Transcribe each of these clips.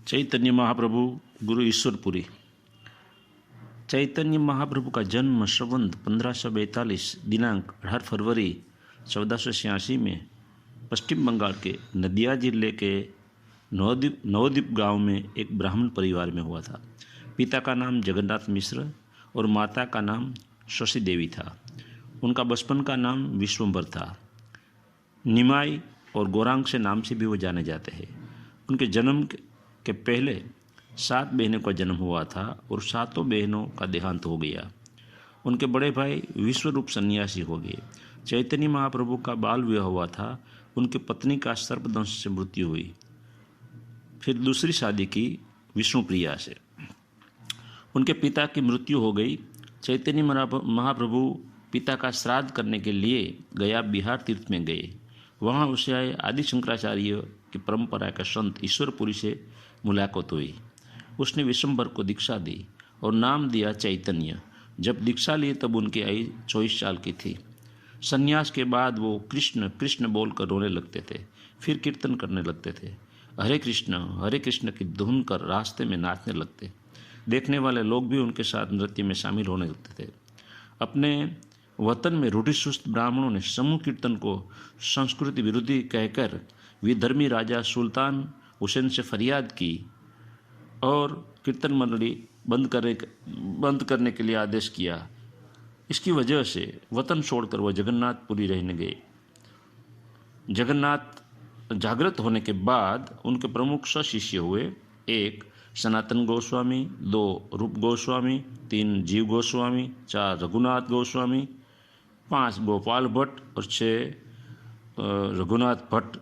चैतन्य महाप्रभु गुरु ईश्वरपुरी। चैतन्य महाप्रभु का जन्म संवत 1542 दिनांक 18 फरवरी 1486 में पश्चिम बंगाल के नदिया जिले के नवद्वीप गांव में एक ब्राह्मण परिवार में हुआ था। पिता का नाम जगन्नाथ मिश्र और माता का नाम शशि देवी था। उनका बचपन का नाम विश्वंभर था। निमाई और गौरांग से नाम से भी वो जाने जाते हैं। उनके जन्म के पहले 7 बहनों का जन्म हुआ था और 7 बहनों का देहांत हो गया। उनके बड़े भाई विश्वरूप सन्यासी हो गए। चैतन्य महाप्रभु का बाल विवाह हुआ था। उनकी पत्नी का सर्पदंश से मृत्यु हुई। फिर दूसरी शादी की विष्णुप्रिया से। उनके पिता की मृत्यु हो गई। चैतन्य महाप्रभु पिता का श्राद्ध करने के लिए गया बिहार तीर्थ में गए। वहाँ उसे आए आदि शंकराचार्य की परंपरा के संत ईश्वरपुरी से मुलाकात हुई। उसने विश्वंभर को दीक्षा दी और नाम दिया चैतन्य। जब दीक्षा ली तब उनकी आयु 24 साल की थी। संन्यास के बाद वो कृष्ण कृष्ण बोलकर रोने लगते थे। फिर कीर्तन करने लगते थे। हरे कृष्ण की धुन कर रास्ते में नाचने लगते। देखने वाले लोग भी उनके साथ नृत्य में शामिल होने लगते थे। अपने वतन में रूढ़िचुस्त ब्राह्मणों ने समूह कीर्तन को संस्कृति विरोधी कहकर विधर्मी राजा सुल्तान हुसैन से फरियाद की और कीर्तन मंडली बंद करने के लिए आदेश किया। इसकी वजह से वतन छोड़कर वह जगन्नाथपुरी रहने गए। जगन्नाथ जागृत होने के बाद उनके प्रमुख शिष्य हुए। 1 सनातन गोस्वामी, 2 रूप गोस्वामी, 3 जीव गोस्वामी, 4 रघुनाथ गोस्वामी, 5 गोपाल भट्ट और 6 रघुनाथ भट्ट।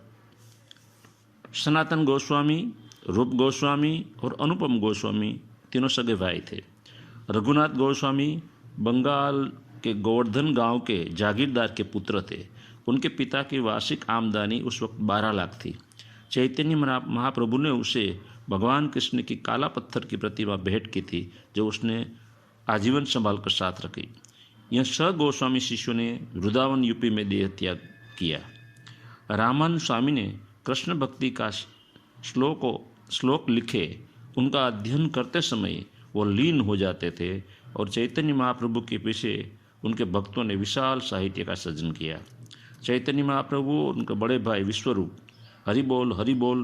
सनातन गोस्वामी, रूप गोस्वामी और अनुपम गोस्वामी तीनों सगे भाई थे। रघुनाथ गोस्वामी बंगाल के गोवर्धन गांव के जागीरदार के पुत्र थे। उनके पिता की वार्षिक आमदनी उस वक्त 12 लाख थी। चैतन्य महाप्रभु ने उसे भगवान कृष्ण की काला पत्थर की प्रतिमा भेंट की थी, जो उसने आजीवन संभाल कर साथ रखी। यह 6 गोस्वामी शिष्यों ने वृंदावन यूपी में देह त्याग किया। रामानंद स्वामी ने कृष्ण भक्ति का श्लोक लिखे। उनका अध्ययन करते समय वो लीन हो जाते थे और चैतन्य महाप्रभु के पीछे उनके भक्तों ने विशाल साहित्य का सृजन किया। चैतन्य महाप्रभु और उनके बड़े भाई विश्वरूप हरि बोल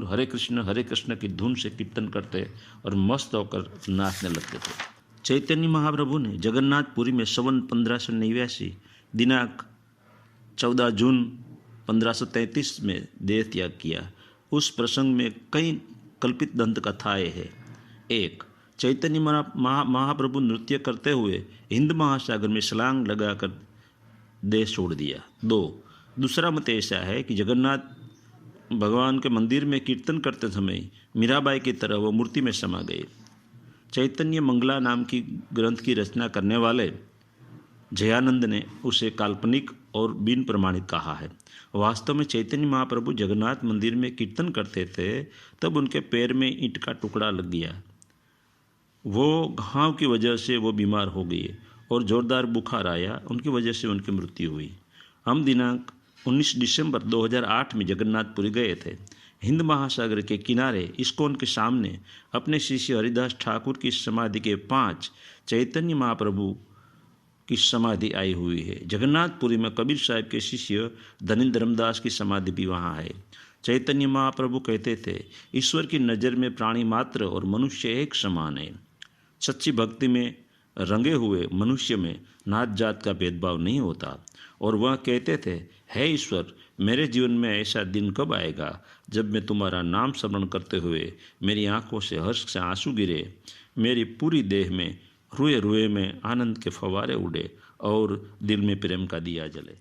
हरे कृष्ण की धुन से कीर्तन करते और मस्त होकर नाचने लगते थे। चैतन्य महाप्रभु ने जगन्नाथपुरी में संवत 1589 दिनांक 14 जून 1533 में देह त्याग किया। उस प्रसंग में कई कल्पित दंत कथाएं हैं। 1 चैतन्य महाप्रभु नृत्य करते हुए हिंद महासागर में छलांग लगाकर देह छोड़ दिया। 2 दूसरा मत ऐसा है कि जगन्नाथ भगवान के मंदिर में कीर्तन करते समय मीराबाई की तरह वो मूर्ति में समा गए। चैतन्य मंगला नाम की ग्रंथ की रचना करने वाले जयानंद ने उसे काल्पनिक और बिन प्रमाणित कहा है। वास्तव में चैतन्य महाप्रभु जगन्नाथ मंदिर में कीर्तन करते थे, तब उनके पैर में ईंट का टुकड़ा लग गया। वो घाव की वजह से वो बीमार हो गए और जोरदार बुखार आया। उनकी वजह से उनकी मृत्यु हुई। हम दिनांक 19 दिसंबर 2008 में जगन्नाथपुरी गए थे। हिंद महासागर के किनारे इस्कॉन के सामने अपने शिष्य हरिदास ठाकुर की समाधि के 5 चैतन्य महाप्रभु की समाधि आई हुई है। जगन्नाथपुरी में कबीर साहब के शिष्य धनीन्द्र धर्मदास की समाधि भी वहाँ है। चैतन्य महाप्रभु कहते थे, ईश्वर की नज़र में प्राणी मात्र और मनुष्य एक समान है। सच्ची भक्ति में रंगे हुए मनुष्य में नात जात का भेदभाव नहीं होता। और वह कहते थे, हे ईश्वर, मेरे जीवन में ऐसा दिन कब आएगा जब मैं तुम्हारा नाम स्मरण करते हुए मेरी आंखों से हर्ष से आंसू गिरे, मेरी पूरी देह में रुए रुए में आनंद के फव्वारे उड़े और दिल में प्रेम का दिया जले।